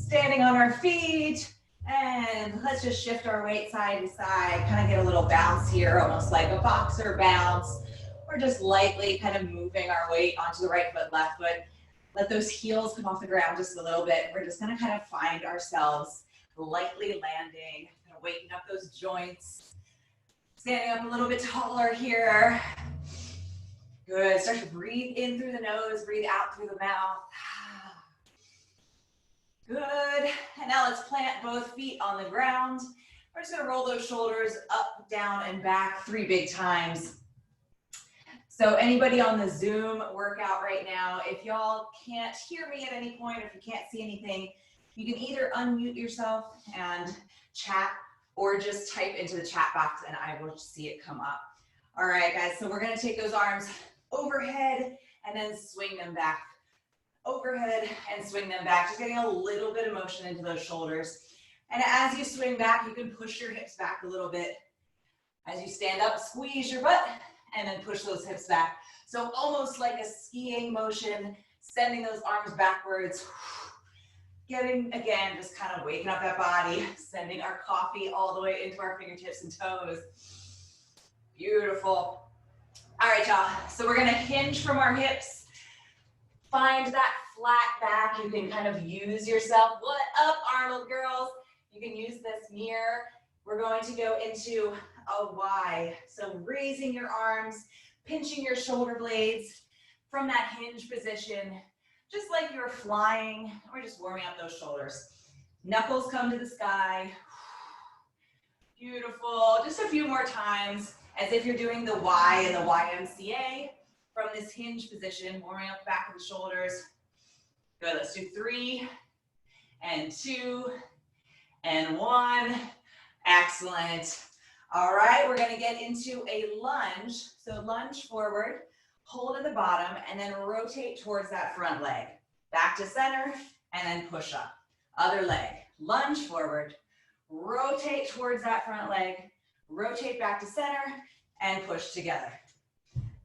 Standing on our feet, and let's just shift our weight side to side, kind of get a little bounce here, almost like a boxer bounce. We're just lightly kind of moving our weight onto the right foot, left foot. Let those heels come off the ground just a little bit. We're just gonna kind of find ourselves lightly landing, kind of waking up those joints. Standing up a little bit taller here. Good, start to breathe in through the nose, breathe out through the mouth. Good, and now let's plant both feet on the ground. We're just gonna roll those shoulders up, down, and back 3 big times. So anybody on the Zoom workout right now, if y'all can't hear me at any point, or if you can't see anything, you can either unmute yourself and chat, or just type into the chat box and I will see it come up. All right, guys, so we're gonna take those arms overhead and then swing them back. Overhead and swing them back, just getting a little bit of motion into those shoulders. And as you swing back, you can push your hips back a little bit. As you stand up, squeeze your butt and then push those hips back. So almost like a skiing motion, sending those arms backwards. Getting, again, just kind of waking up that body, sending our coffee all the way into our fingertips and toes. Beautiful. All right, y'all, so we're gonna hinge from our hips. Find that flat back. You can kind of use yourself. What up, Arnold girls? You can use this mirror. We're going to go into a Y. So raising your arms, pinching your shoulder blades from that hinge position, just like you're flying. We're just warming up those shoulders. Knuckles come to the sky. Beautiful. Just a few more times, as if you're doing the Y in the YMCA. From this hinge position, warming up the back of the shoulders. Good, let's do 3 and 2 and 1. Excellent. All right, we're gonna get into a lunge. So lunge forward, hold at the bottom, and then rotate towards that front leg. Back to center, and then push up. Other leg, lunge forward, rotate towards that front leg, rotate back to center, and push together.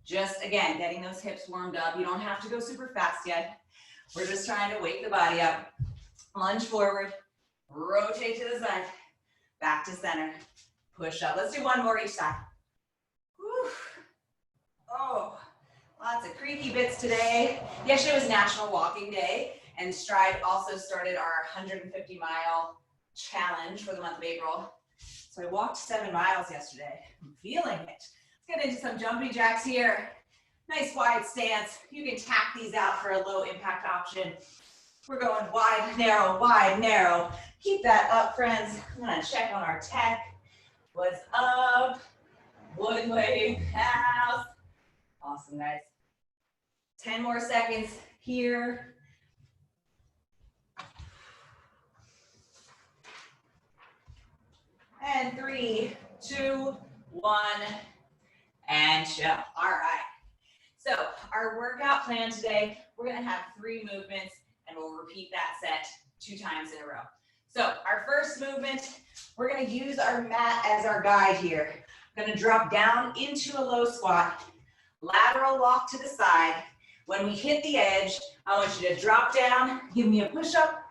Just, again, getting those hips warmed up. You don't have to go super fast yet. We're just trying to wake the body up. Lunge forward, rotate to the side, back to center, push up. Let's do 1 more each side. Whew. Oh, lots of creaky bits today. Yesterday was National Walking Day, and Stride also started our 150-mile challenge for the month of April. So I walked 7 miles yesterday. I'm feeling it. Let's get into some jumping jacks here. Nice wide stance. You can tack these out for a low impact option. We're going wide, narrow. Keep that up, friends. I'm gonna check on our tech. What's up? Woodway house. Awesome, guys. 10 more seconds here. And 3, 2, 1. And chill. All right. So our workout plan today, we're gonna have 3 movements and we'll repeat that set 2 times in a row. So our first movement, we're gonna use our mat as our guide here. I'm gonna drop down into a low squat, lateral walk to the side. When we hit the edge, I want you to drop down, give me a push up,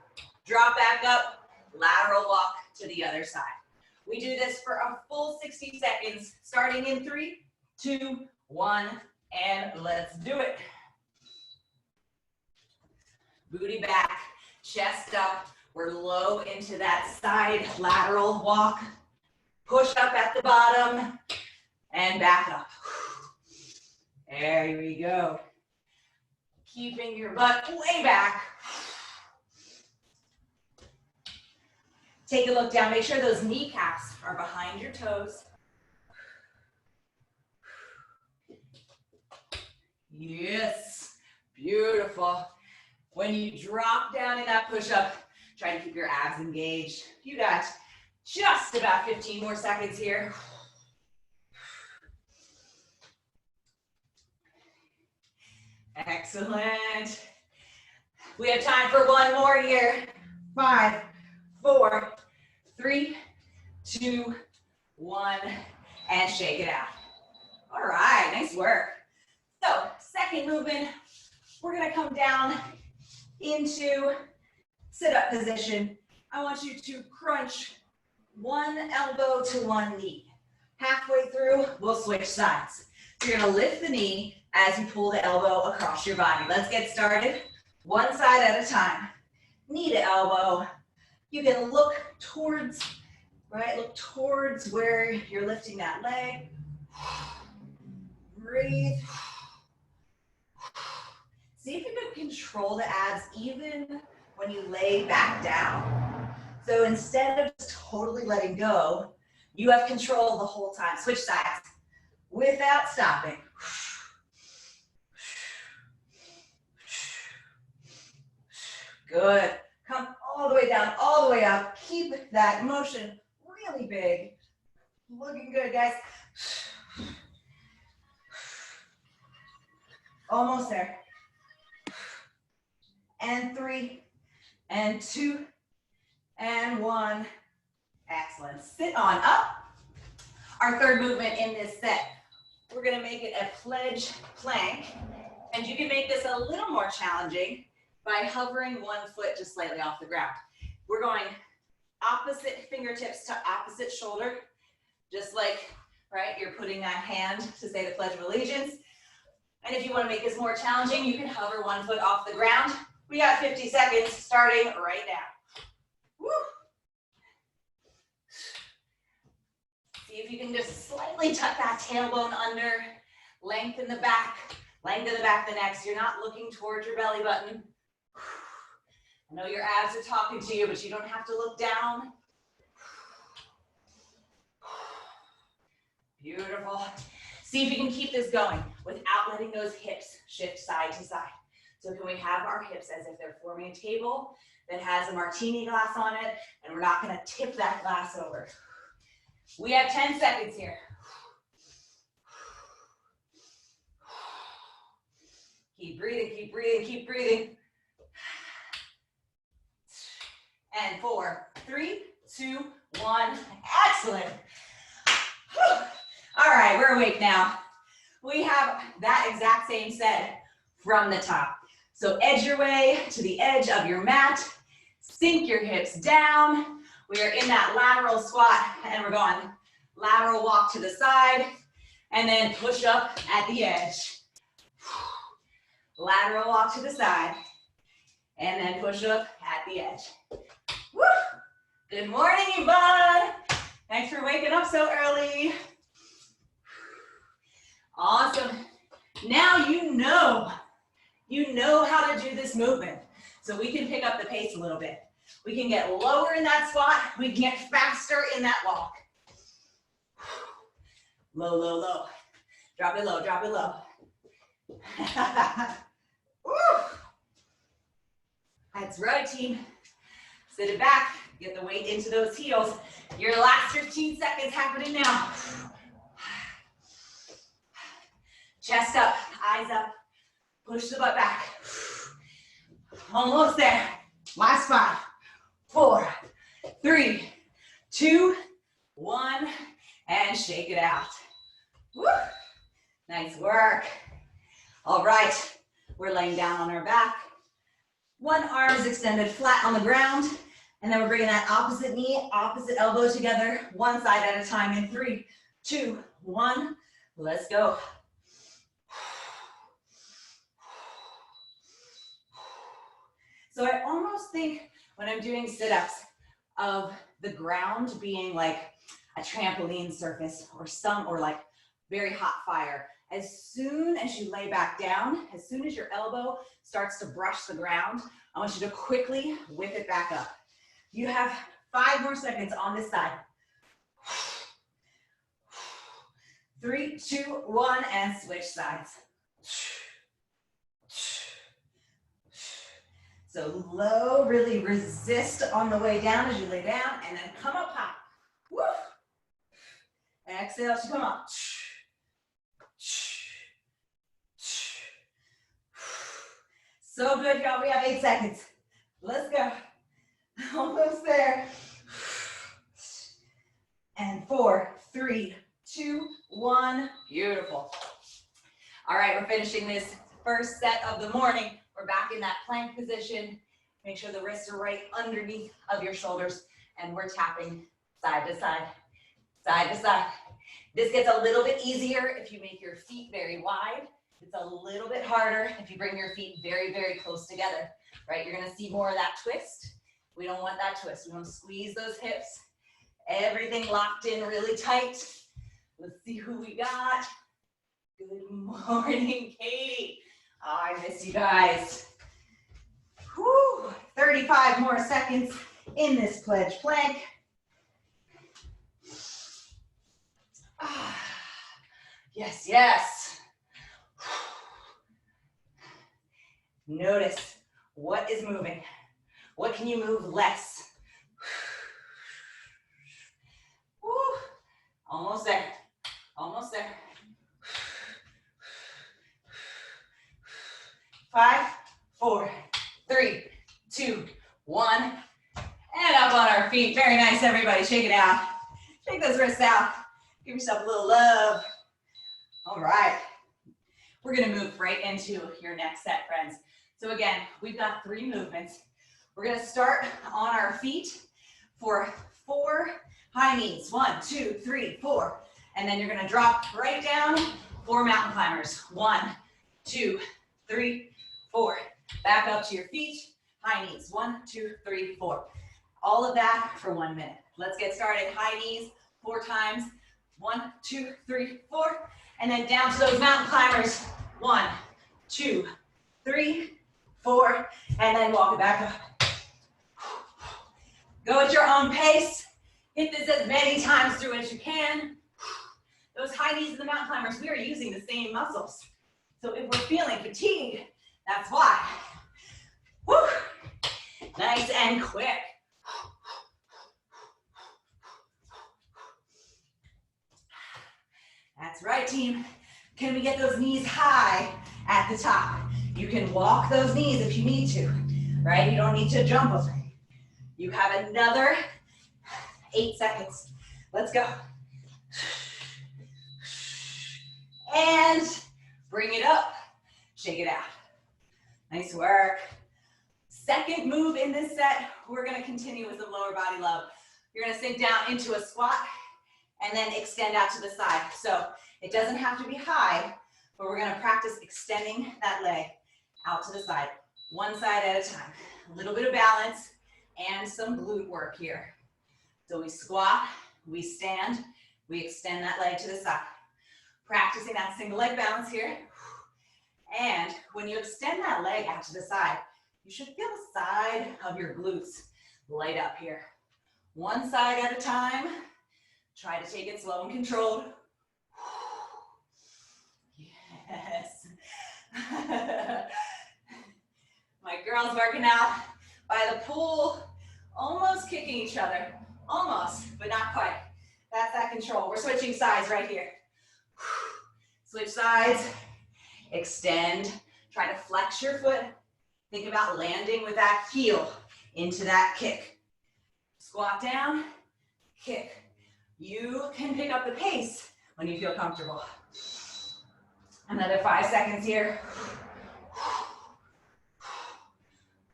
drop back up, lateral walk to the other side. We do this for a full 60 seconds, starting in 3, 2, 1, and let's do it. Booty back, chest up. We're low into that side lateral walk. Push up at the bottom and back up. There we go. Keeping your butt way back. Take a look down. Make sure those kneecaps are behind your toes. Yes, beautiful. When you drop down in that push-up, try to keep your abs engaged. You got just about 15 more seconds here. Excellent. We have time for 1 more here. 5, 4, 3, 2, 1, and shake it out. All right, nice work. So, second movement, we're gonna come down into sit-up position. I want you to crunch one elbow to one knee. Halfway through, we'll switch sides. So you're gonna lift the knee as you pull the elbow across your body. Let's get started. One side at a time. Knee to elbow. You can look towards, right? Look towards where you're lifting that leg. Breathe. See if you can control the abs even when you lay back down. So instead of just totally letting go, you have control the whole time. Switch sides without stopping. Good. Come all the way down, all the way up. Keep that motion really big. Looking good, guys. Almost there. And 3, and 2, and 1. Excellent. Sit on up. Our third movement in this set, we're gonna make it a pledge plank. And you can make this a little more challenging by hovering one foot just slightly off the ground. We're going opposite fingertips to opposite shoulder, just like, right, you're putting that hand to say the Pledge of Allegiance. And if you want to make this more challenging, you can hover one foot off the ground. We got 50 seconds starting right now. Woo. See if you can just slightly tuck that tailbone under, lengthen the back of the neck so you're not looking towards your belly button. I know your abs are talking to you, but you don't have to look down. Beautiful. See if you can keep this going without letting those hips shift side to side. So can we have our hips as if they're forming a table that has a martini glass on it, and we're not gonna tip that glass over. We have 10 seconds here. Keep breathing, keep breathing, keep breathing. And 4, 3, 2, 1. Excellent. Whew. All right, we're awake now. We have that exact same set from the top. So edge your way to the edge of your mat. Sink your hips down. We are in that lateral squat, and we're going lateral walk to the side, and then push up at the edge. Lateral walk to the side, and then push up at the edge. Woo! Good morning, Yvonne. Thanks for waking up so early. Awesome. Now you know how to do this movement. So we can pick up the pace a little bit. We can get lower in that squat. We can get faster in that walk. Low, low, low. Drop it low, drop it low. That's right, team. Sit it back. Get the weight into those heels. Your last 15 seconds happening now. Chest up, eyes up. Push the butt back. Almost there. Last 5, 4, 3, 2, 1, and shake it out. Woo. Nice work. All right, we're laying down on our back. One arm is extended flat on the ground, and then we're bringing that opposite knee, opposite elbow together, one side at a time in 3, 2, 1. Let's go. So I almost think when I'm doing sit-ups of the ground being like a trampoline surface or like very hot fire. As soon as you lay back down, as soon as your elbow starts to brush the ground, I want you to quickly whip it back up. You have 5 more seconds on this side. 3, 2, 1, and switch sides. So low, really resist on the way down as you lay down, and then come up high. Woo. Exhale to come up. So good, y'all. We have 8 seconds. Let's go. Almost there. And 4, 3, 2, 1. Beautiful. All right, we're finishing this first set of the morning. We're back in that plank position. Make sure the wrists are right underneath of your shoulders, and we're tapping side to side, side to side. This gets a little bit easier if you make your feet very wide. It's a little bit harder if you bring your feet very, very close together, right? You're gonna see more of that twist. We don't want that twist. We want to squeeze those hips. Everything locked in really tight. Let's see who we got. Good morning, Katie. Oh, I miss you guys. Whew, 35 more seconds in this pledge plank. Ah, yes, yes. Notice what is moving. What can you move less? Woo. Almost there. Almost there. 5, 4, 3, 2, 1. And up on our feet. Very nice, everybody. Shake it out. Shake those wrists out. Give yourself a little love. All right. We're going to move right into your next set, friends. So again, we've got 3 movements. We're going to start on our feet for 4 high knees. 1, 2, 3, 4. And then you're going to drop right down 4 mountain climbers. 1, 2, 3, 4. Back up to your feet. High knees. 1, 2, 3, 4. All of that for 1 minute. Let's get started. High knees 4 times. 1, 2, 3, 4. And then down to those mountain climbers. 1, 2, 3, 4. And then walk it back up. Go at your own pace. Hit this as many times through as you can. Those high knees and the mountain climbers, we are using the same muscles. So if we're feeling fatigued, that's why. Woo. Nice and quick. That's right, team. Can we get those knees high at the top? You can walk those knees if you need to, right? You don't need to jump them. You have another 8 seconds. Let's go. And bring it up. Shake it out. Nice work. Second move in this set, we're going to continue with some lower body love. You're going to sink down into a squat and then extend out to the side. So it doesn't have to be high, but we're going to practice extending that leg out to the side, one side at a time. A little bit of balance and some glute work here. So we squat, we stand, we extend that leg to the side. Practicing that single leg balance here. And when you extend that leg out to the side, you should feel the side of your glutes light up here. One side at a time. Try to take it slow and controlled. Yes. My girls working out by the pool, almost kicking each other. Almost, but not quite. That's that control. We're switching sides right here. Switch sides, extend. Try to flex your foot. Think about landing with that heel into that kick. Squat down, kick. You can pick up the pace when you feel comfortable. Another 5 seconds here.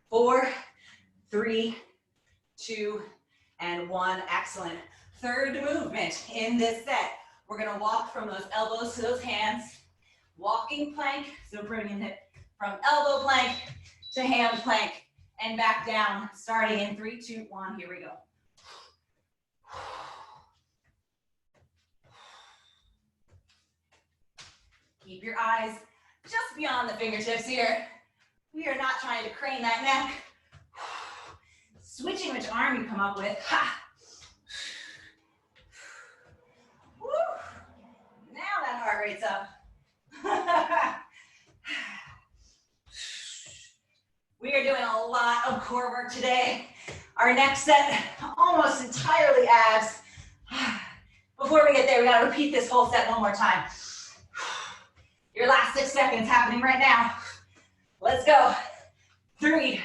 4, 3, 2, and 1. Excellent. Third movement in this set. We're going to walk from those elbows to those hands. Walking plank. So bringing it from elbow plank to hand plank and back down. Starting in 3, 2, 1. Here we go. Keep your eyes just beyond the fingertips here. We are not trying to crane that neck. Switching which arm you come up with. Ha! Woo! Now that heart rate's up. We are doing a lot of core work today. Our next set, almost entirely abs. Before we get there, we gotta repeat this whole set one more time. Your last 6 seconds happening right now. Let's go. 3,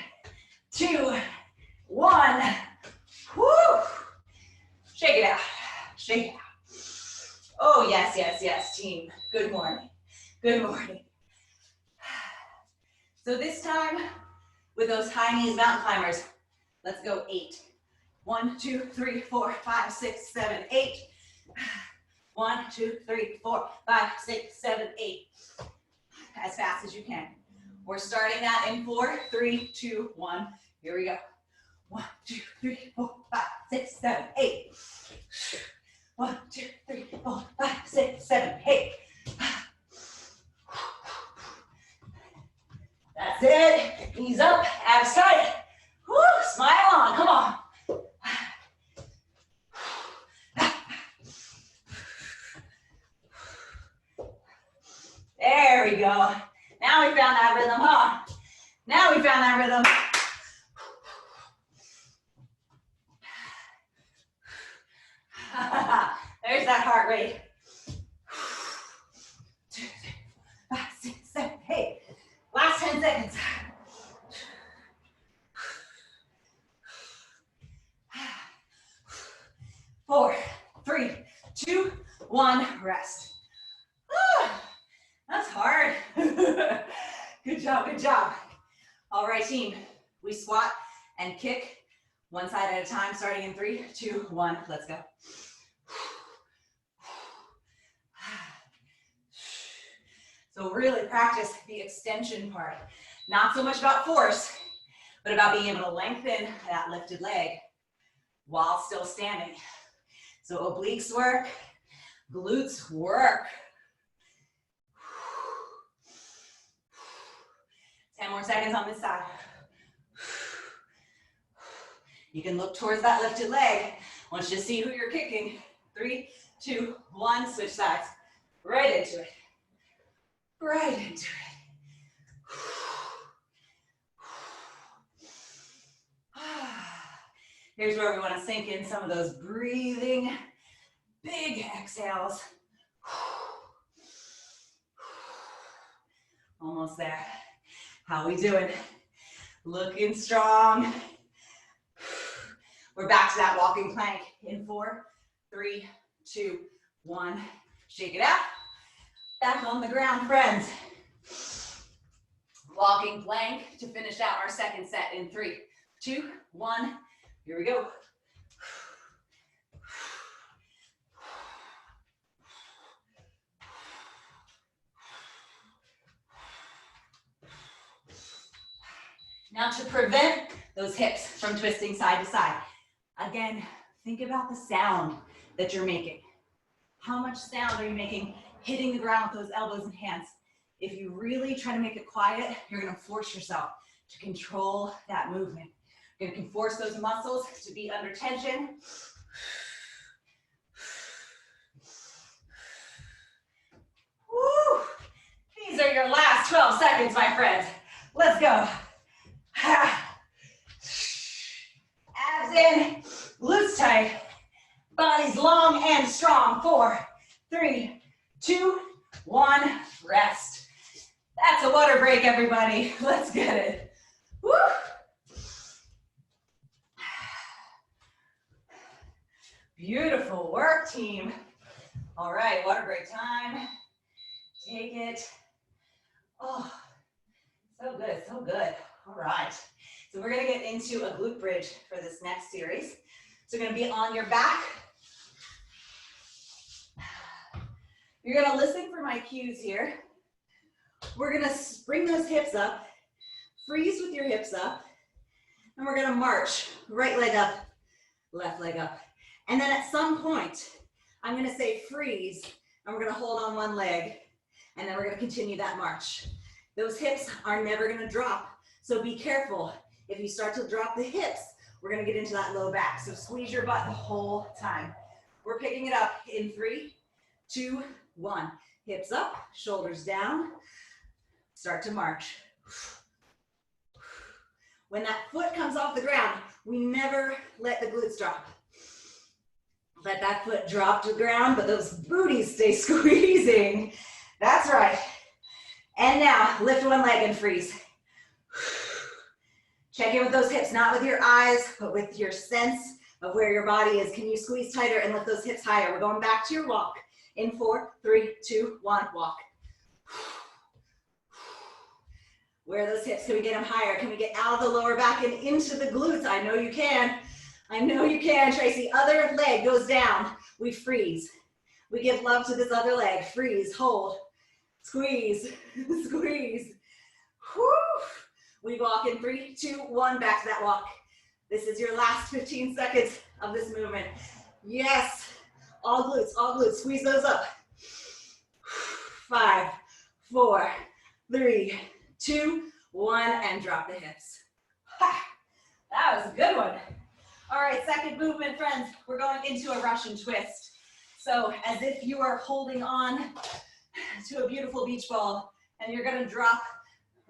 2, 1. Woo! Shake it out. Shake it out. Oh, yes, yes, yes, team. Good morning. Good morning. So this time, with those high knees, mountain climbers. Let's go 8. 1, 2, 3, 4, 5, 6, 7, 8. 1, 2, 3, 4, 5, 6, 7, 8. As fast as you can. We're starting that in 4, 3, 2, 1. Here we go. 1, 2, 3, 4, 5, 6, 7, 8. 1, 2, 3, 4, 5, 6, 7, 8. That's it. Knees up, abs tight. Woo, smile on, come on. There we go. Now we found that rhythm, huh? Now we found that rhythm. There's that heart rate. 2, 3, 4, 5, 6, 7, 8. Last 10 seconds. 4, 3, 2, 1, rest. That's hard. Good job, good job. All right, team. We squat and kick one side at a time, starting in 3, 2, 1. Let's go. So really practice the extension part. Not so much about force, but about being able to lengthen that lifted leg while still standing. So obliques work, glutes work. 10 more seconds on this side. You can look towards that lifted leg. I want you to see who you're kicking. 3, 2, 1, switch sides. Right into it. Right into it. Here's where we want to sink in some of those breathing, big exhales. Almost there. How we doing? Looking strong. We're back to that walking plank in 4, 3, 2, 1. Shake it out. Back on the ground, friends. Walking plank to finish out our second set in 3, 2, 1. Here we go. Now to prevent those hips from twisting side to side, again, think about the sound that you're making. How much sound are you making hitting the ground with those elbows and hands? If you really try to make it quiet, you're gonna force yourself to control that movement. You're gonna force those muscles to be under tension. Woo! These are your last 12 seconds, my friends. Let's go. Abs in, glutes tight, bodies long and strong. 4, 3, 2, 1, rest. That's a water break, everybody. Let's get it. Woo! Beautiful work, team. All right, water break time. Take it. Oh, so good, so good. All right, so we're gonna get into a glute bridge for this next series. So you're gonna be on your back. You're gonna listen for my cues here. We're gonna bring those hips up, freeze with your hips up, and we're gonna march, right leg up, left leg up. And then at some point, I'm gonna say freeze, and we're gonna hold on one leg, and then we're gonna continue that march. Those hips are never gonna drop. So be careful. If you start to drop the hips, we're gonna get into that low back. So squeeze your butt the whole time. We're picking it up in 3, 2, 1. Hips up, shoulders down. Start to march. When that foot comes off the ground, we never let the glutes drop. Let that foot drop to the ground, but those booties stay squeezing. That's right. And now, lift one leg and freeze. Check in with those hips, not with your eyes, but with your sense of where your body is. Can you squeeze tighter and lift those hips higher? We're going back to your walk. In 4, 3, 2, 1, walk. Where are those hips? Can we get them higher? Can we get out of the lower back and into the glutes? I know you can. I know you can, Tracy. Other leg goes down. We freeze. We give love to this other leg. Freeze, hold, squeeze, squeeze. Whew. We walk in 3, 2, 1, back to that walk. This is your last 15 seconds of this movement. Yes, all glutes, squeeze those up. 5, 4, 3, 2, 1, and drop the hips. Ha, that was a good one. All right, second movement, friends. We're going into a Russian twist. So as if you are holding on to a beautiful beach ball and you're gonna drop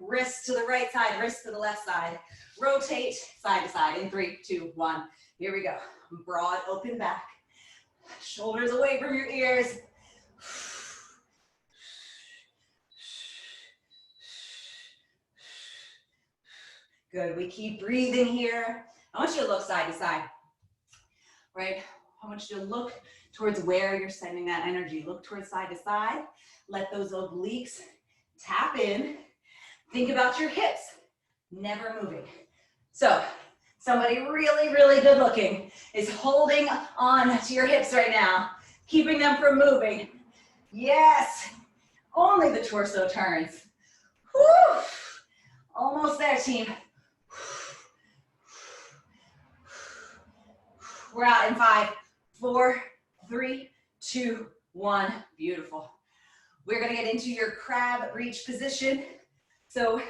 wrist to the right side, wrist to the left side. Rotate side to side in 3, 2, 1. Here we go. Broad open back. Shoulders away from your ears. Good, we keep breathing here. I want you to look side to side, right? I want you to look towards where you're sending that energy. Look towards side to side. Let those obliques tap in. Think about your hips, never moving. So, somebody really, really good looking is holding on to your hips right now, keeping them from moving. Yes, only the torso turns. Whew. Almost there, team. We're out in 5, 4, 3, 2, 1. Beautiful. We're gonna get into your crab reach position. So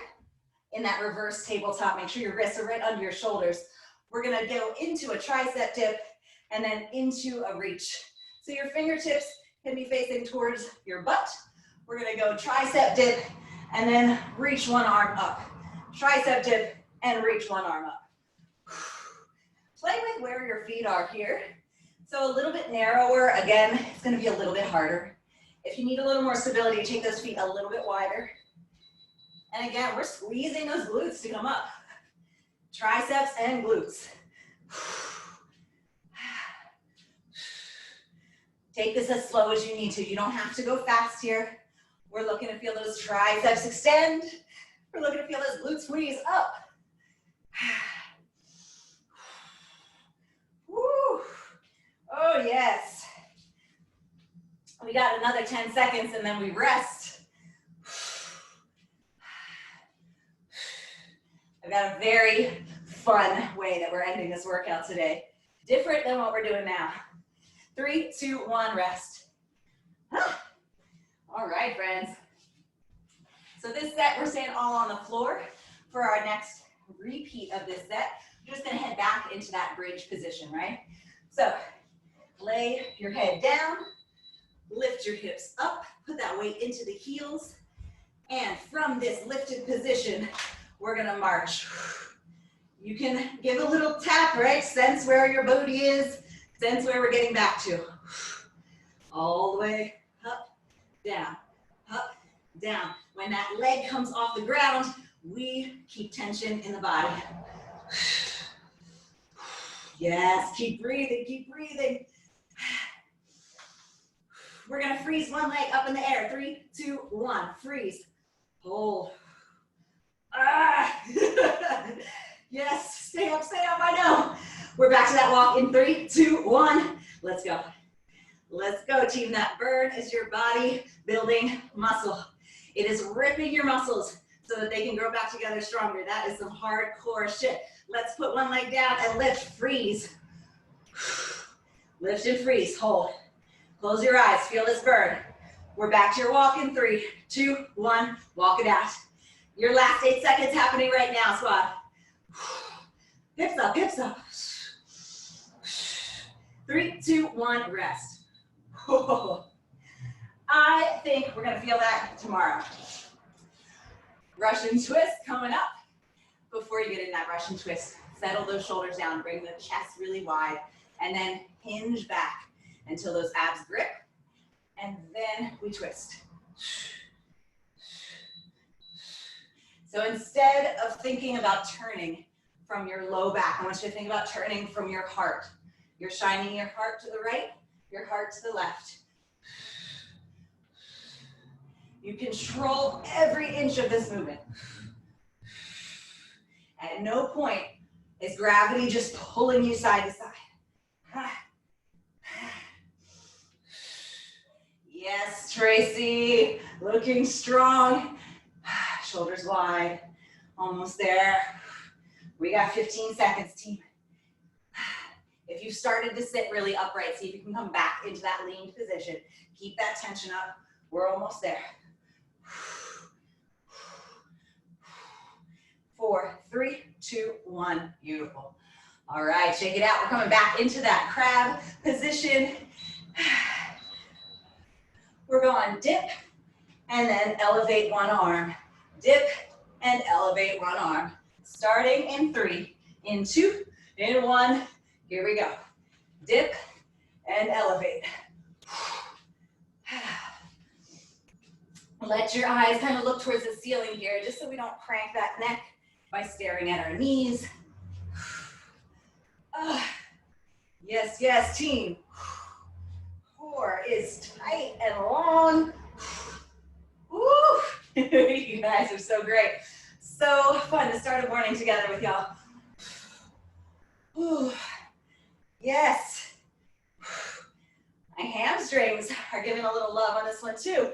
in that reverse tabletop, make sure your wrists are right under your shoulders. We're gonna go into a tricep dip and then into a reach. So your fingertips can be facing towards your butt. We're gonna go tricep dip and then reach one arm up. Tricep dip and reach one arm up. Play with where your feet are here. So a little bit narrower, again, it's gonna be a little bit harder. If you need a little more stability, take those feet a little bit wider. And again, we're squeezing those glutes to come up. Triceps and glutes. Take this as slow as you need to. You don't have to go fast here. We're looking to feel those triceps extend. We're looking to feel those glutes squeeze up. Woo. Oh, yes. We got another 10 seconds and then we rest. I've got a very fun way that we're ending this workout today. Different than what we're doing now. 3, 2, 1, rest. All right, friends. So this set, we're staying all on the floor. For our next repeat of this set, you're just gonna head back into that bridge position, right? So lay your head down, lift your hips up, put that weight into the heels, and from this lifted position, we're gonna march. You can give a little tap, right? Sense where your booty is, sense where we're getting back to. All the way up, down, up, down. When that leg comes off the ground, we keep tension in the body. Yes, keep breathing, keep breathing. We're gonna freeze one leg up in the air. 3, 2, 1, freeze. Hold. Ah. Yes, stay up, I know. We're back to that walk in 3, 2, 1. Let's go. Let's go, team. That burn is your body building muscle. It is ripping your muscles so that they can grow back together stronger. That is some hardcore shit. Let's put one leg down and lift, freeze. Lift and freeze, hold. Close your eyes, feel this burn. We're back to your walk in 3, 2, 1, walk it out. Your last 8 seconds happening right now, squad. Hips up, hips up. 3, 2, 1, rest. I think we're gonna feel that tomorrow. Russian twist coming up. Before you get in that Russian twist, settle those shoulders down, bring the chest really wide, and then hinge back until those abs grip, and then we twist. So instead of thinking about turning from your low back, I want you to think about turning from your heart. You're shining your heart to the right, your heart to the left. You control every inch of this movement. At no point is gravity just pulling you side to side. Yes, Tracy, looking strong. Shoulders wide, almost there. We got 15 seconds, team. If you've started to sit really upright, see if you can come back into that leaned position. Keep that tension up. We're almost there. 4, 3, 2, 1. Beautiful. All right, shake it out. We're coming back into that crab position. We're going dip and then elevate one arm. Dip and elevate one arm. Starting in 3, in 2, in 1. Here we go. Dip and elevate. Let your eyes kind of look towards the ceiling here, just so we don't crank that neck by staring at our knees. Yes, yes, team. Core is tight and long. Woo! You guys are so great. So fun to start a morning together with y'all. Yes. My hamstrings are giving a little love on this one too.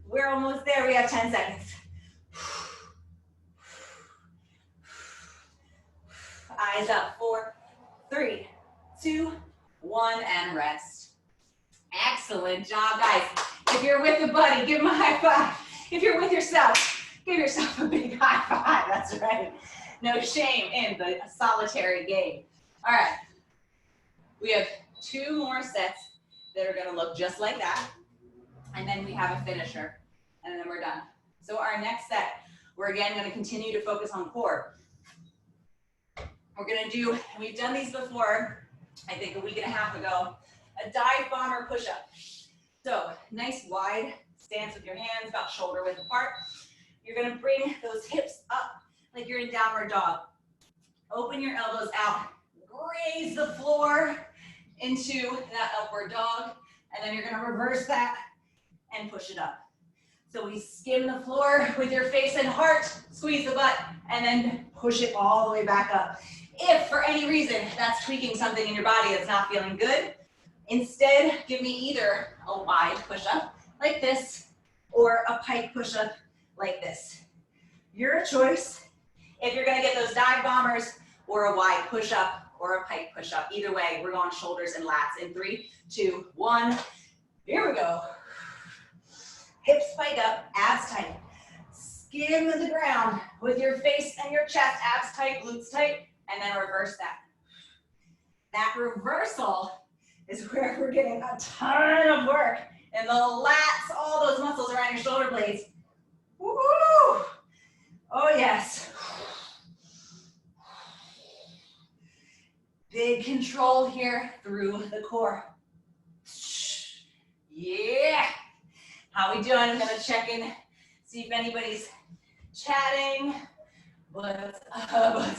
We're almost there. We have 10 seconds. Eyes up. 4, 3, 2, 1, and rest. Excellent job, guys. If you're with a buddy, give him a high five. If you're with yourself, give yourself a big high five. That's right. No shame in the solitary game. All right. We have 2 more sets that are going to look just like that. And then we have a finisher. And then we're done. So our next set, we're again going to continue to focus on core. We're going to do, and we've done these before, I think a week and a half ago, a dive bomber push-up. So nice wide stance with your hands about shoulder width apart. You're going to bring those hips up like you're in downward dog. Open your elbows out. Raise the floor into that upward dog. And then you're going to reverse that and push it up. So we skim the floor with your face and heart, squeeze the butt, and then push it all the way back up. If for any reason that's tweaking something in your body that's not feeling good, instead give me either a wide push-up like this or a pike push-up like this. Your choice if you're gonna get those dive bombers or a wide push-up or a pike push-up. Either way, we're going shoulders and lats in 3, 2, 1. Here we go. Hips spike up, abs tight. Skim the ground with your face and your chest, abs tight, glutes tight, and then reverse that. That reversal is where we're getting a ton of work in the lats, all those muscles around your shoulder blades. Woo! Oh yes. Big control here through the core. Yeah. How we doing? I'm gonna check in, see if anybody's chatting. What's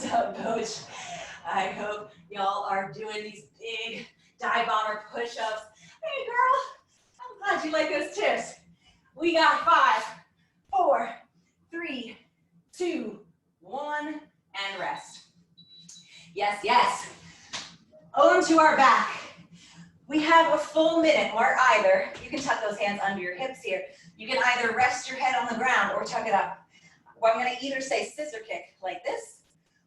up, coach? I hope y'all are doing these big dive bomber push-ups. Hey girl, I'm glad you like those tips. We got 5, 4, 3, 2, 1, and rest. Yes, yes. On to our back. We have a full minute, or either, you can tuck those hands under your hips here. You can either rest your head on the ground or tuck it up. Well, I'm gonna either say scissor kick like this,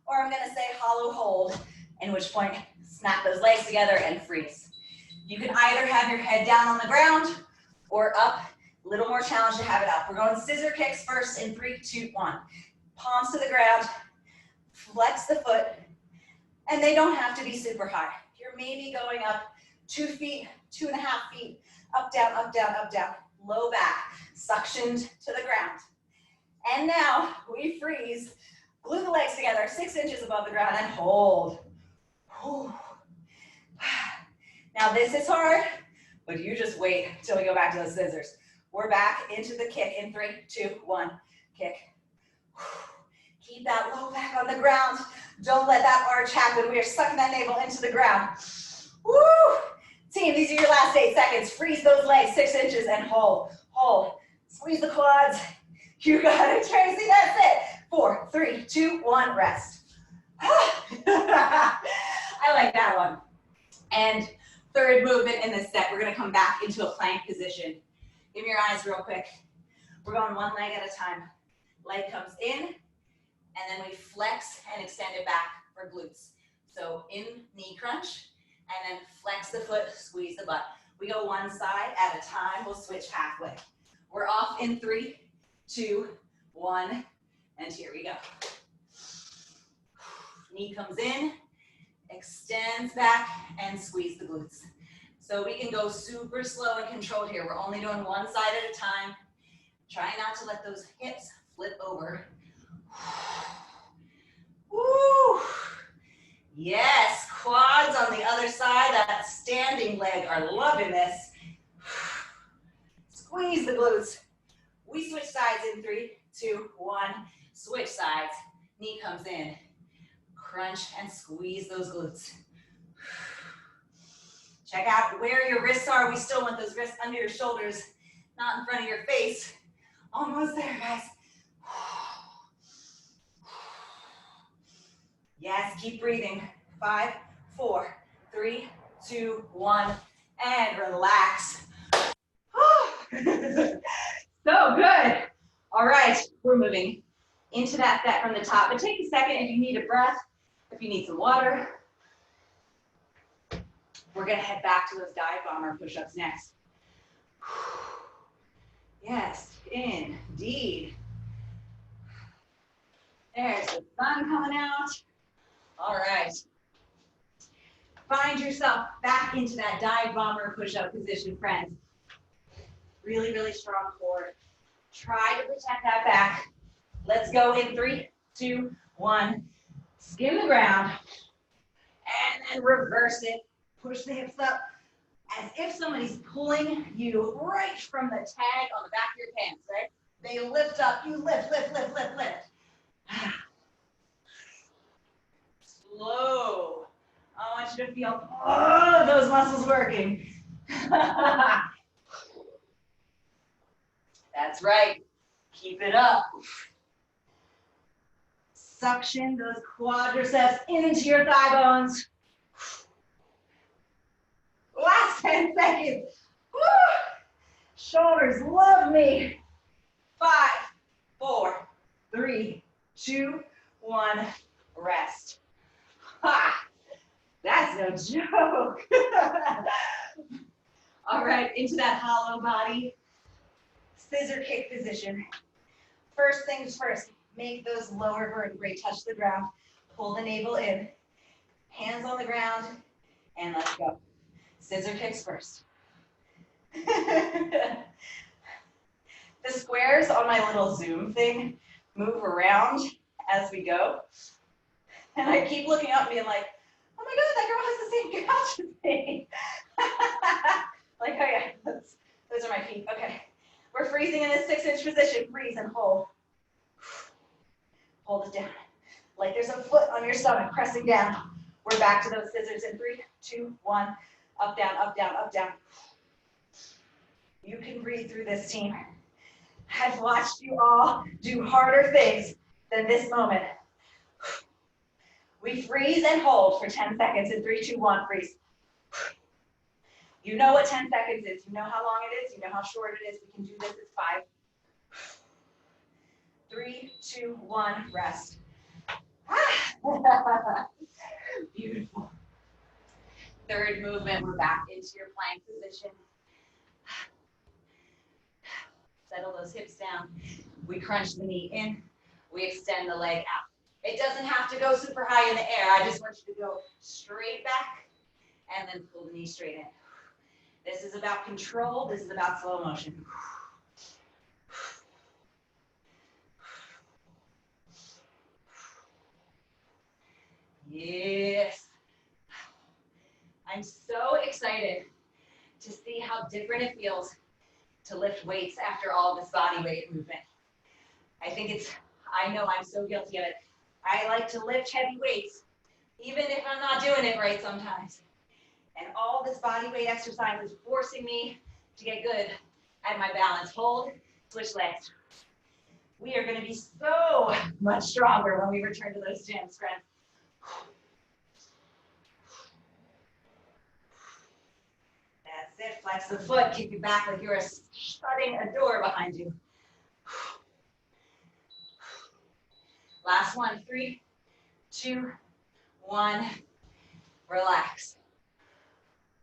or I'm gonna say hollow hold, in which point, snap those legs together and freeze. You can either have your head down on the ground or up. A little more challenge to have it up. We're going scissor kicks first in 3, 2, 1. Palms to the ground, flex the foot, and they don't have to be super high. You're maybe going up 2 feet, 2.5 feet, up, down, up, down, up, down. Low back, suctioned to the ground. And now we freeze, glue the legs together 6 inches above the ground and hold. Whew. Now this is hard, but you just wait until we go back to those scissors. We're back into the kick in 3, 2, 1, kick. Keep that low back on the ground. Don't let that arch happen. We are sucking that navel into the ground. Woo! Team, these are your last 8 seconds. Freeze those legs 6 inches and hold, hold. Squeeze the quads. You got it, Tracy, that's it. 4, 3, 2, 1, rest. I like that one. And third movement in this set, we're gonna come back into a plank position. Give me your eyes real quick. We're going one leg at a time. Leg comes in, and then we flex and extend it back for glutes. So in knee crunch, and then flex the foot, squeeze the butt. We go one side at a time, we'll switch halfway. We're off in 3, 2, 1, and here we go. Knee comes in, extends back, and squeeze the glutes. So we can go super slow and controlled here. We're only doing one side at a time. Try not to let those hips flip over. Woo! Yes, quads on the other side, that standing leg are loving this. Squeeze the glutes. We switch sides in 3, 2, 1. Switch sides. Knee comes in. Crunch and squeeze those glutes. Check out where your wrists are. We still want those wrists under your shoulders, not in front of your face. Almost there, guys. Yes, keep breathing. 5, 4, 3, 2, 1, and relax. So good. All right, we're moving into that set from the top, but take a second if you need a breath, if you need some water. We're gonna head back to those dive bomber push-ups next. Yes, indeed. There's the sun coming out. All right. Find yourself back into that dive bomber push-up position, friends. Really, really strong core. Try to protect that back. Let's go in 3, 2, 1. Skim the ground. And then reverse it. Push the hips up as if somebody's pulling you right from the tag on the back of your pants, right? They lift up, you lift, lift, lift, lift, lift. Slow. I want you to feel all those muscles working. That's right. Keep it up. Suction those quadriceps into your thigh bones. Last 10 seconds. Woo! Shoulders love me. 5, 4, 3, 2, 1. Rest. Ha! That's no joke. All right, into that hollow body. Scissor kick position. First things first, make those lower vertebrae touch the ground. Pull the navel in. Hands on the ground, and let's go. Scissor kicks first. The squares on my little Zoom thing move around as we go. And I keep looking up and being like, oh my God, that girl has the same couch as me. Like, oh yeah, those are my feet. Okay. We're freezing in this 6-inch position. Freeze and hold. Hold it down. Like there's a foot on your stomach pressing down. We're back to those scissors in 3, 2, 1. Up, down, up, down, up, down. You can breathe through this, team. I've watched you all do harder things than this moment. We freeze and hold for 10 seconds in 3, 2, 1, freeze. You know what 10 seconds is. You know how long it is. You know how short it is. We can do this. It's 5. 3, 2, 1, rest. Beautiful. Third movement, we're back into your plank position. Settle those hips down. We crunch the knee in. We extend the leg out. It doesn't have to go super high in the air. I just want you to go straight back and then pull the knee straight in. This is about control. This is about slow motion. Yes. I'm so excited to see how different it feels to lift weights after all this body weight movement. I know I'm so guilty of it. I like to lift heavy weights, even if I'm not doing it right sometimes. And all this body weight exercise is forcing me to get good at my balance. Hold, switch legs. We are going to be so much stronger when we return to those gyms, friends. That's it. Flex the foot. Kick it back like you're shutting a door behind you. Last one. 3, 2, 1. Relax.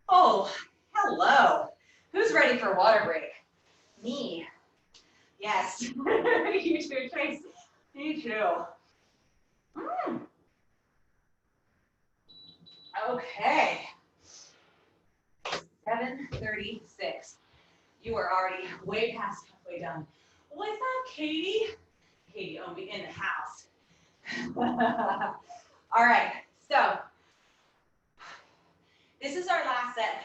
Oh, hello. Who's ready for a water break? Me. Yes. You too, Trace. Me too. Okay. 7:36. You are already way past halfway done. What's up, Katie? Katie will be in the house. All right, so this is our last set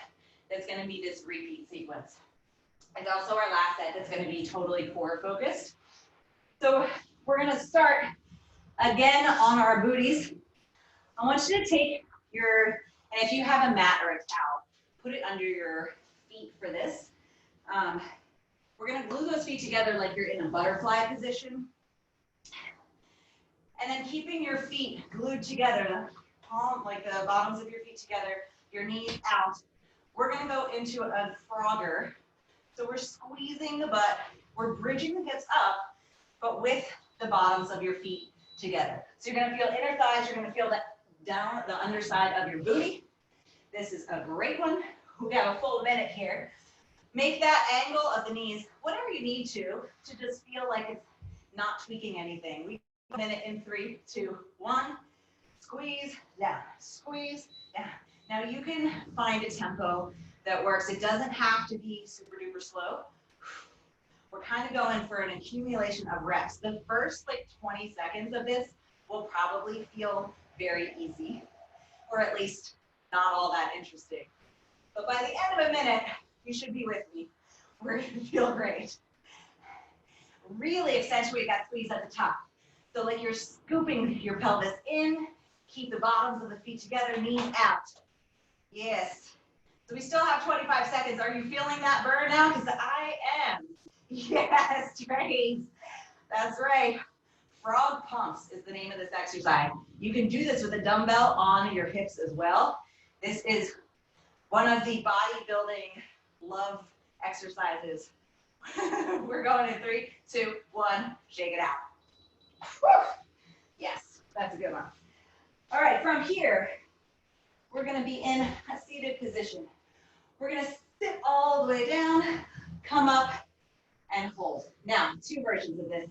that's going to be this repeat sequence. It's also our last set that's going to be totally core focused. So we're going to start again on our booties. I want you to take your, and if you have a mat or a towel, put it under your feet for this. We're going to glue those feet together like you're in a butterfly position. And then keeping your feet glued together, palm, like the bottoms of your feet together, your knees out. We're going to go into a frogger. So we're squeezing the butt. We're bridging the hips up, but with the bottoms of your feet together. So you're going to feel inner thighs. You're going to feel that down the underside of your booty. This is a great one. We have a full minute here. Make that angle of the knees, whatever you need to just feel like it's not tweaking anything. We have a minute in 3, 2, 1. Squeeze down, squeeze down. Now you can find a tempo that works. It doesn't have to be super duper slow. We're kind of going for an accumulation of reps. The first like 20 seconds of this will probably feel very easy, or at least not all that interesting. But by the end of a minute, you should be with me. We're gonna feel great. Really accentuate that squeeze at the top. So like you're scooping your pelvis in, keep the bottoms of the feet together, knees out. Yes. So we still have 25 seconds. Are you feeling that burn now? Because I am. Yes, Trace. That's right. Frog pumps is the name of this exercise. You can do this with a dumbbell on your hips as well. This is one of the bodybuilding love exercises. We're going in 3, 2, 1, shake it out. Woo! Yes, that's a good one. All right, from here, we're going to be in a seated position. We're going to sit all the way down, come up, and hold. Now, 2 versions of this.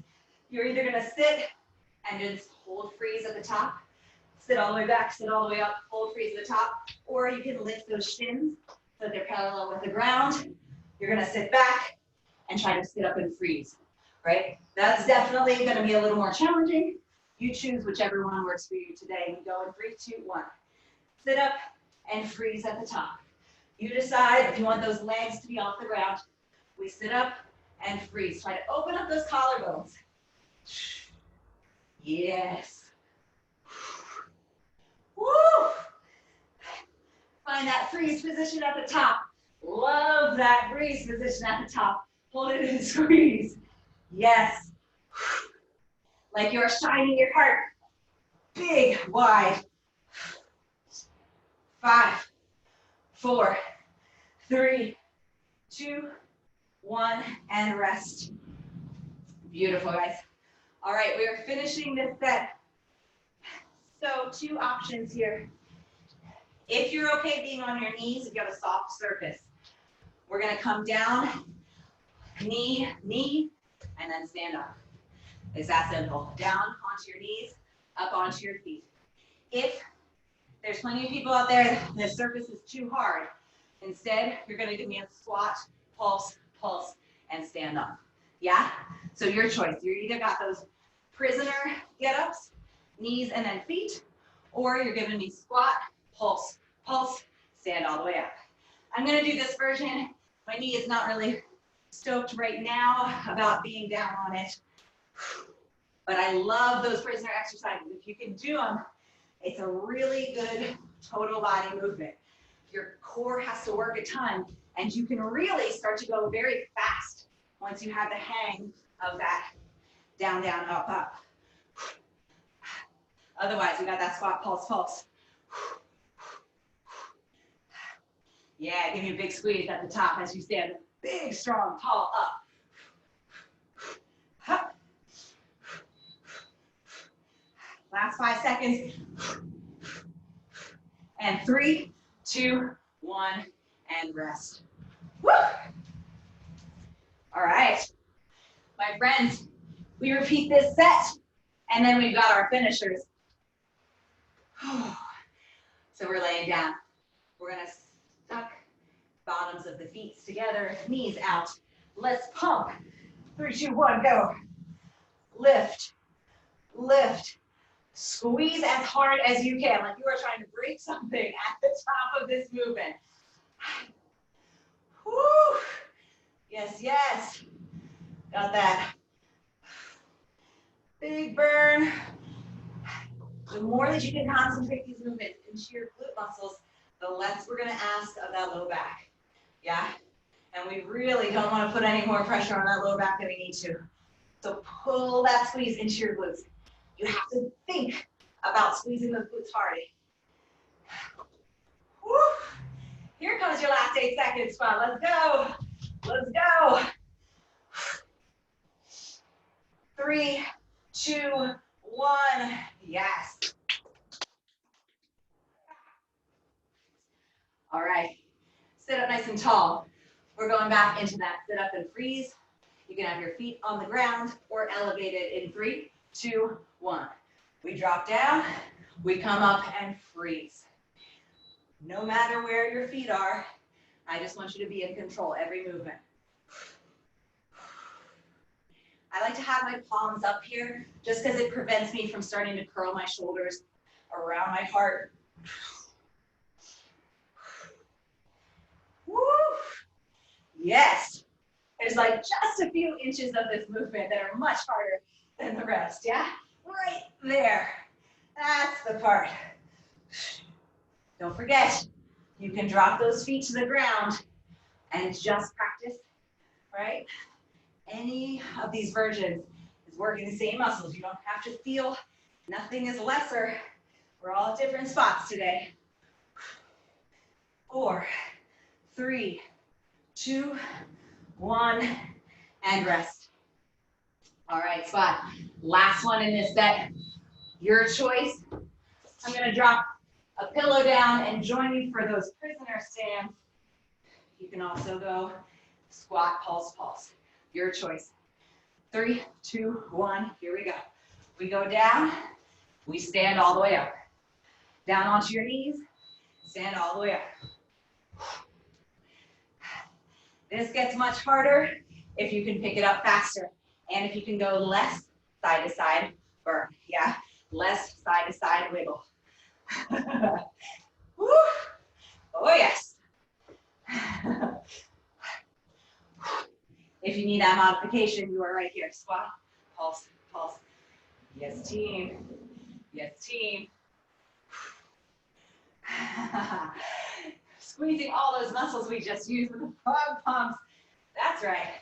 You're either going to sit and just hold freeze at the top, sit all the way back, sit all the way up, hold freeze at the top, or you can lift those shins so that they're parallel with the ground. You're going to sit back and try to sit up and freeze, right? That's definitely going to be a little more challenging. You choose whichever one works for you today. We go in 3, 2, 1. Sit up and freeze at the top. You decide if you want those legs to be off the ground. We sit up and freeze. Try to open up those collarbones. Yes. Woo! Find that freeze position at the top. Love that freeze position at the top. Hold it and squeeze. Yes. Like you're shining your heart. Big, wide. 5, 4, 3, 2, 1, and rest. Beautiful, guys. All right, we are finishing this set. So 2 options here. If you're okay being on your knees, if you have a soft surface, we're going to come down, knee, knee, and then stand up. It's that simple. Down onto your knees, up onto your feet. If there's plenty of people out there, the surface is too hard. Instead, you're going to give me a squat, pulse, pulse, and stand up. Yeah? So your choice. You either got those prisoner get-ups, knees and then feet, or you're giving me squat, pulse, pulse, stand all the way up. I'm going to do this version. My knee is not really stoked right now about being down on it, but I love those prisoner exercises. If you can do them, it's a really good total body movement. Your core has to work a ton, and you can really start to go very fast once you have the hang of that Down, down, up, up. Otherwise, we got that squat, pulse, pulse. Yeah, give me a big squeeze at the top as you stand big, strong, tall, up. Up. Last 5 seconds. And 3, 2, 1, and rest. Woo! All right, my friends, we repeat this set, and then we've got our finishers. So we're laying down. We're gonna suck bottoms of the feet together, knees out. Let's pump. 3, 2, 1, go. Lift, lift. Squeeze as hard as you can, like you are trying to break something at the top of this movement. Woo! Yes, yes. Got that. Big burn. The more that you can concentrate these movements into your glute muscles, the less we're gonna ask of that low back. Yeah? And we really don't wanna put any more pressure on that low back than we need to. So pull that squeeze into your glutes. You have to think about squeezing those glutes hard. Woo. Here comes your last 8 seconds squat. Let's go. Let's go. 3, 2, 1. Yes. All right. Sit up nice and tall. We're going back into that sit up and freeze. You can have your feet on the ground or elevated in 3, 2, 1. We drop down, we come up and freeze. No matter where your feet are, I just want you to be in control every movement. I like to have my palms up here just because it prevents me from starting to curl my shoulders around my heart. Woo! Yes. There's like just a few inches of this movement that are much harder than the rest, yeah? Right there. That's the part. Don't forget, you can drop those feet to the ground and just practice, right? Any of these versions is working the same muscles. You don't have to feel nothing is lesser. We're all at different spots today. 4, 3, 2, 1, and rest. All right, squat. Last one in this set. Your choice. I'm gonna drop a pillow down and join me for those prisoner stands. You can also go squat, pulse, pulse. Your choice. 3, 2, 1, here we go. We go down, we stand all the way up. Down onto your knees, stand all the way up. This gets much harder if you can pick it up faster. And if you can go less side to side, burn, yeah? Less side to side wiggle. Woo. Oh yes. If you need that modification, you are right here. Squat, pulse, pulse. Yes, team. Yes, team. Squeezing all those muscles we just used with the frog pumps. That's right.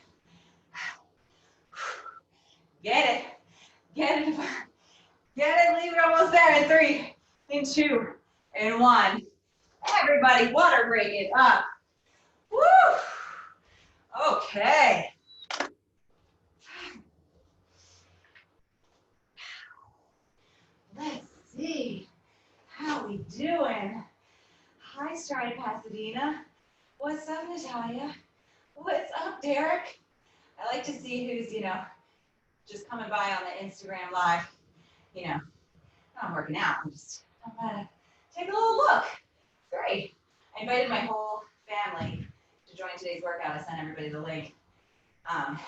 Get it. Get it. Get it. Leave it almost there in 3, in 2, in 1. Everybody, water break it up. Woo! Okay. Let's see. How we doing? Hi, Stride Pasadena. What's up, Natalia? What's up, Derek? I like to see who's, just coming by on the Instagram live. I'm working out. I'm gonna take a little look. Great. I invited my whole family to join today's workout. I sent everybody the link.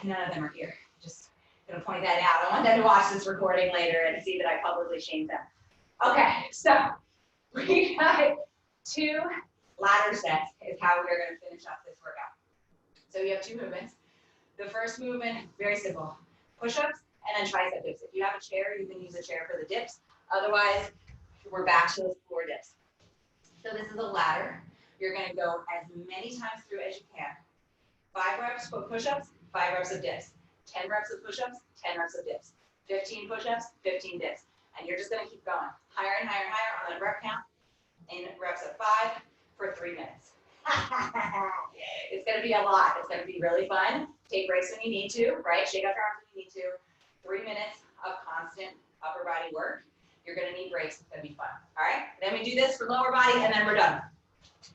None of them are here. Just gonna point that out. I want them to watch this recording later and see that I publicly shamed them. Okay, so we got 2 ladder sets is how we're gonna finish up this workout. So you have 2 movements. The first movement, very simple. Push-ups and then tricep dips. If you have a chair, you can use a chair for the dips. Otherwise, we're back to those floor dips. So this is a ladder. You're gonna go as many times through as you can. 5 reps for push-ups, 5 reps of dips. 10 reps of push-ups, 10 reps of dips. 15 push-ups, 15 dips. And you're just gonna keep going higher and higher and higher on that rep count in reps of 5 for 3 minutes. It's gonna be a lot. It's gonna be really fun. Take breaks when you need to, right? Shake out your arms when you need to. 3 minutes of constant upper body work. You're gonna need breaks. It's gonna be fun. All right? Then we do this for lower body, and then we're done.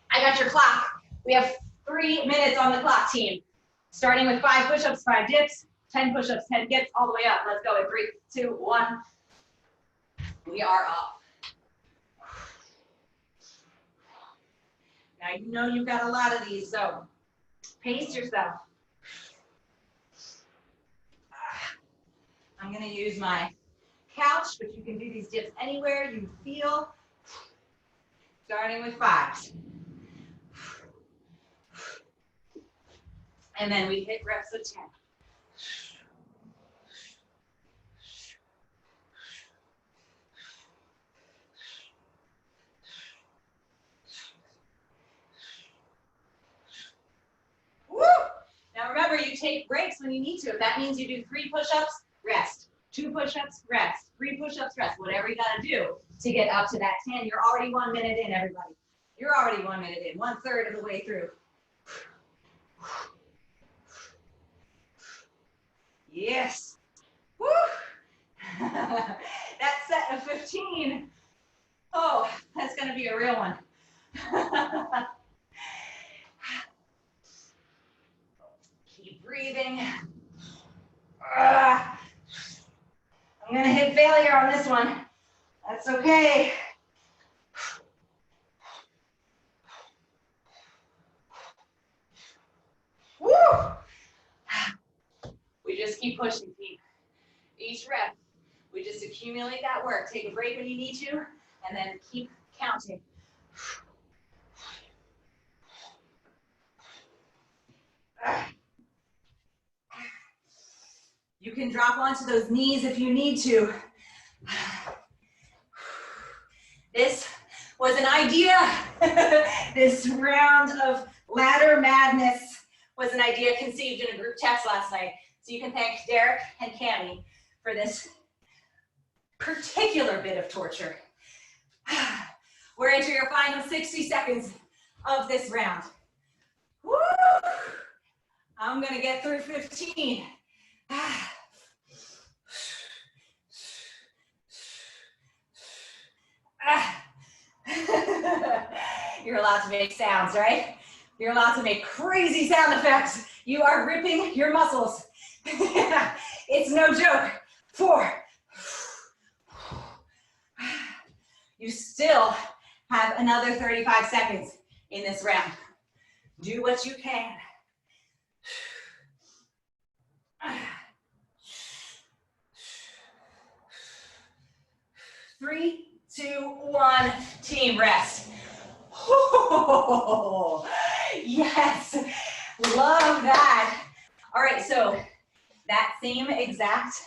I got your clock. We have 3 minutes on the clock, team. Starting with 5 push-ups, 5 dips, 10 push-ups, 10 dips, all the way up. Let's go in 3, 2, 1. We are up. Now you know you've got a lot of these, so pace yourself. I'm gonna use my couch, but you can do these dips anywhere you feel. Starting with 5. And then we hit reps of 10. Woo! Now remember, you take breaks when you need to. If that means you do 3 push-ups, rest. 2 push-ups, rest. 3 push-ups, rest. Whatever you gotta do to get up to that 10. You're already 1 minute in, everybody. You're already 1 minute in, 1/3 of the way through. Yes. Woo! That set of 15. Oh, that's gonna be a real one. Keep breathing. I'm gonna hit failure on this one. That's okay. Woo! We just keep pushing, team. Each rep, we just accumulate that work. Take a break when you need to, and then keep counting. You can drop onto those knees if you need to. This was an idea. This round of ladder madness was an idea conceived in a group text last night. So you can thank Derek and Cammie for this particular bit of torture. We're into your final 60 seconds of this round. Woo! I'm gonna get through 15. You're allowed to make sounds, right? You're allowed to make crazy sound effects. You are ripping your muscles. It's no joke. 4. You still have another 35 seconds in this round. Do what you can. 3, 2, 1, team rest. Oh, yes, love that. All right, so that same exact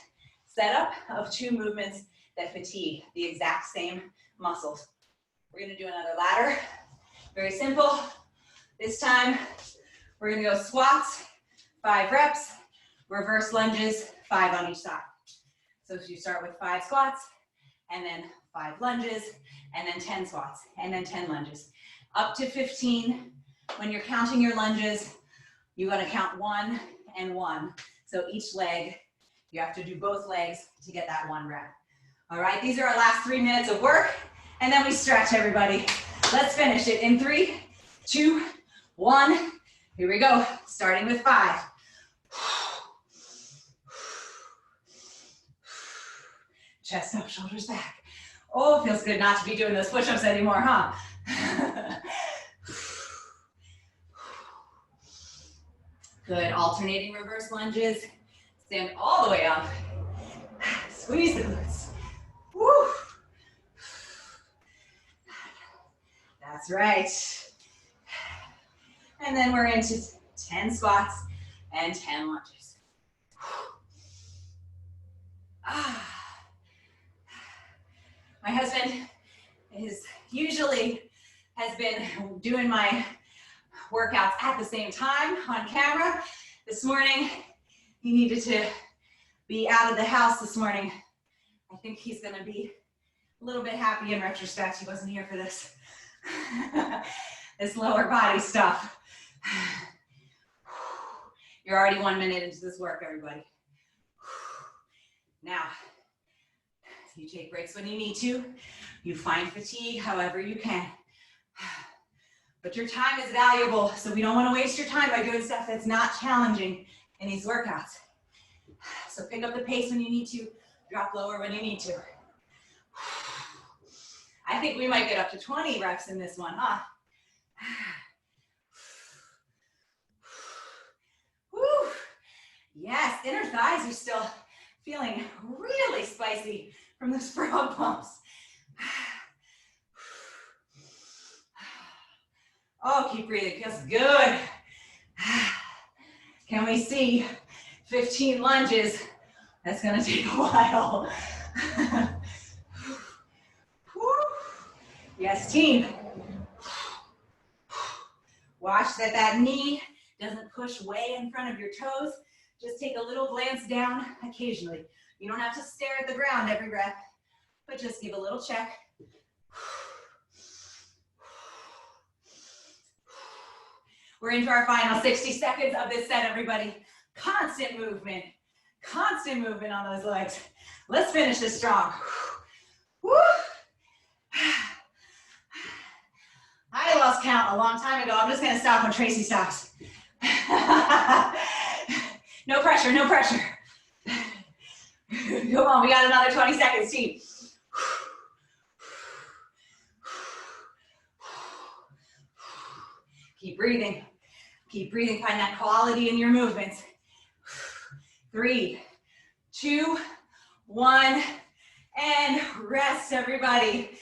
setup of 2 movements that fatigue the exact same muscles. We're gonna do another ladder. Very simple. This time, we're gonna go squats, 5 reps, reverse lunges, 5 on each side. So you start with 5 squats, and then 5 lunges, and then 10 squats, and then 10 lunges. Up to 15. When you're counting your lunges, you gotta count 1 and 1. So each leg, you have to do both legs to get that 1 rep. All right, these are our last 3 minutes of work, and then we stretch, everybody. Let's finish it in 3, 2, 1. Here we go, starting with 5. Chest up, shoulders back. Oh, it feels good not to be doing those push-ups anymore, huh? Good, alternating reverse lunges. Stand all the way up. Squeeze the glutes. Woo. That's right. And then we're into 10 squats and 10 lunges. My husband has been doing my workouts at the same time on camera. This morning, he needed to be out of the house this morning. I think he's gonna be a little bit happy in retrospect. He wasn't here for this. This lower body stuff. You're already 1 minute into this work, everybody. Now, you take breaks when you need to. You find fatigue however you can. But your time is valuable, so we don't want to waste your time by doing stuff that's not challenging in these workouts. So pick up the pace when you need to, drop lower when you need to. I think we might get up to 20 reps in this one, huh? Woo. Yes, inner thighs are still feeling really spicy from those frog pumps. Oh, keep breathing, feels good. Can we see 15 lunges? That's gonna take a while. Yes, team. Watch that knee doesn't push way in front of your toes. Just take a little glance down occasionally. You don't have to stare at the ground every breath, but just give a little check. We're into our final 60 seconds of this set, everybody. Constant movement on those legs. Let's finish this strong. Woo. I lost count a long time ago. I'm just gonna stop when Tracy stops. No pressure, no pressure. Come on, we got another 20 seconds, team. Keep breathing. Keep breathing, find that quality in your movements. 3, 2, 1, and rest, everybody.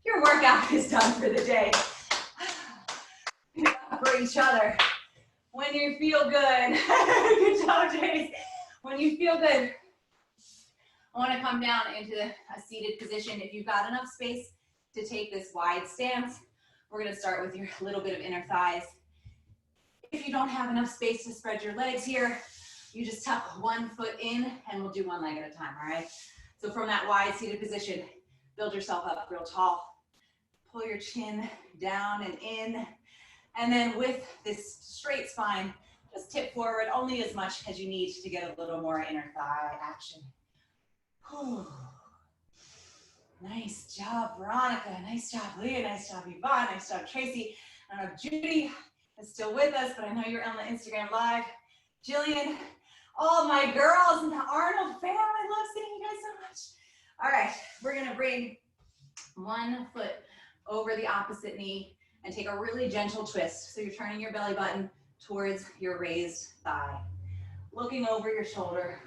Your workout is done for the day. For each other. When you feel good. Good job, Trace. When you feel good, I want to come down into a seated position. If you've got enough space to take this wide stance, we're going to start with your little bit of inner thighs. If you don't have enough space to spread your legs here, you just tuck one foot in and we'll do one leg at a time, all right? So from that wide seated position, build yourself up real tall. Pull your chin down and in. And then with this straight spine, just tip forward only as much as you need to get a little more inner thigh action. Whew. Nice job, Veronica. Nice job, Leah. Nice job, Yvonne. Nice job, Tracy. I don't know if Judy is still with us, but I know you're on the Instagram Live. Jillian, all my girls and the Arnold fam. I love seeing you guys so much. All right, we're gonna bring one foot over the opposite knee and take a really gentle twist. So you're turning your belly button towards your raised thigh. Looking over your shoulder.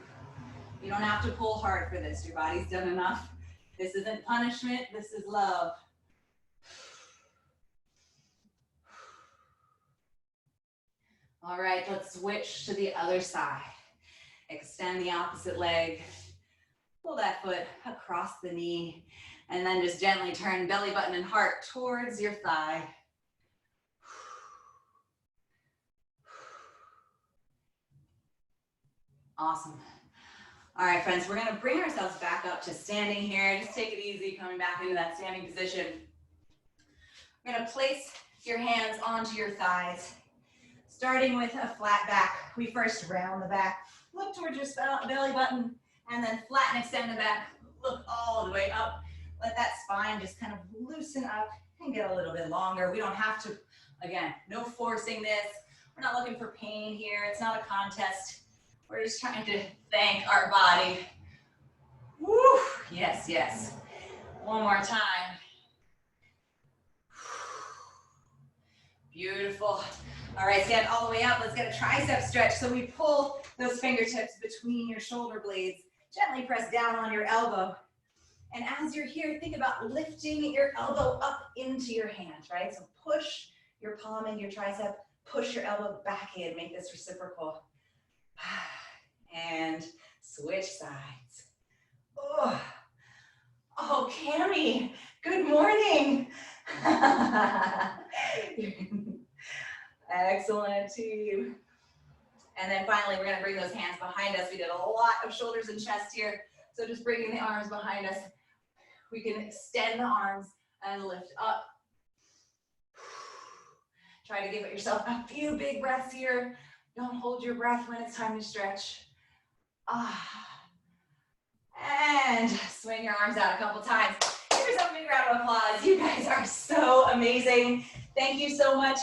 You don't have to pull hard for this. Your body's done enough. This isn't punishment, this is love. All right, let's switch to the other side. Extend the opposite leg. Pull that foot across the knee. And then just gently turn belly button and heart towards your thigh. Awesome. All right, friends, we're gonna bring ourselves back up to standing here. Just take it easy, coming back into that standing position. We're gonna place your hands onto your thighs. Starting with a flat back, we first round the back, look towards your belly button, and then flatten, extend the back, look all the way up. Let that spine just kind of loosen up and get a little bit longer. We don't have to, again, no forcing this. We're not looking for pain here. It's not a contest. We're just trying to thank our body. Woo! Yes, yes. One more time. Beautiful. All right, stand all the way up. Let's get a tricep stretch. So we pull those fingertips between your shoulder blades. Gently press down on your elbow. And as you're here, think about lifting your elbow up into your hand, right? So push your palm into your tricep, push your elbow back in, make this reciprocal. And switch sides. Oh, oh, Cammie, good morning. Excellent, team. And then finally, we're gonna bring those hands behind us. We did a lot of shoulders and chest here. So just bringing the arms behind us. We can extend the arms and lift up. Try to give yourself a few big breaths here. Don't hold your breath when it's time to stretch. And swing your arms out a couple times. Give yourself a big round of applause. You guys are so amazing. Thank you so much.